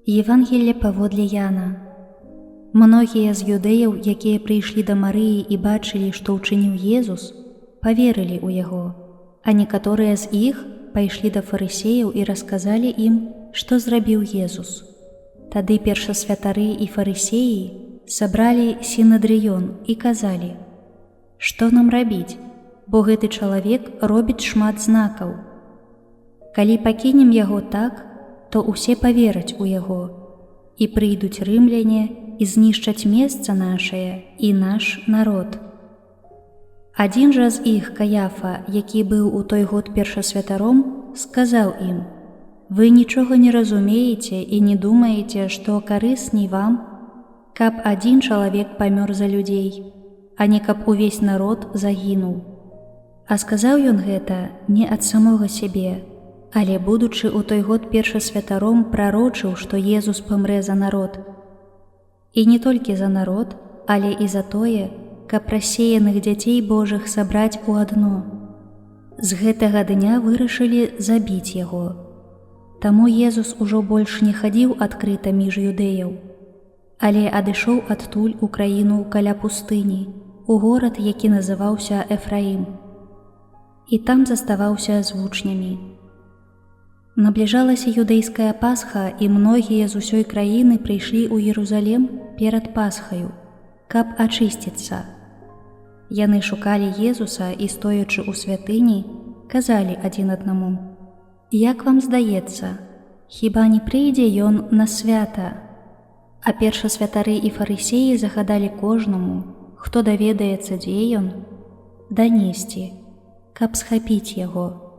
Евангелле паводле Яна. Многія з юдэяў, якія прыйшлі да Марыі і бачылі, што ўчыніў Езус, паверылі ў яго, а некаторыя з іх пайшлі да фарысеяў і расказалі ім, што зрабіў Езус. Тады першасвятары і фарысеі сабралі сінадрыён і казалі: «Што нам рабіць, бо гэты чалавек робіць шмат знакаў. Калі пакінем яго так, то ўсе павераць у яго, і прыйдуць рымляне і знішчаць месца нашае і наш народ». Адзін жа з іх, Каяфа, які быў у той год першасвятаром, сказаў ім: «Вы нічога не разумееце і не думаеце, што карысней вам, каб адзін чалавек памёр за людзей, а не каб увесь народ загінуў». А сказаў ён гэта не ад самога сябе, але, будучы ў той год першасвятаром, прарочыў, што Езус памрэ за народ. І не толькі за народ, але і за тое, каб рассеяных дзяцей Божых сабраць у адно. З гэтага дня вырашылі забіць яго. Таму Езус ужо больш не хадзіў адкрыта між юдэяў, але адышоў адтуль у краіну каля пустыні, у горад, які называўся Эфраім. І там заставаўся з вучнямі. Набліжалася юдэйская Пасха, і многія з усёй краіны прыйшлі ў Єрусалем перад Пасхаю, каб ачысціцца. Яны шукалі Езуса і, стоячы ў святыні, казалі адзін аднаму: «Як вам здаецца, хіба не прыйдзе ён на свята?» А першасвятары і фарысеі загадалі кожнаму, хто даведаецца, дзе ён, данесці, каб схапіць яго.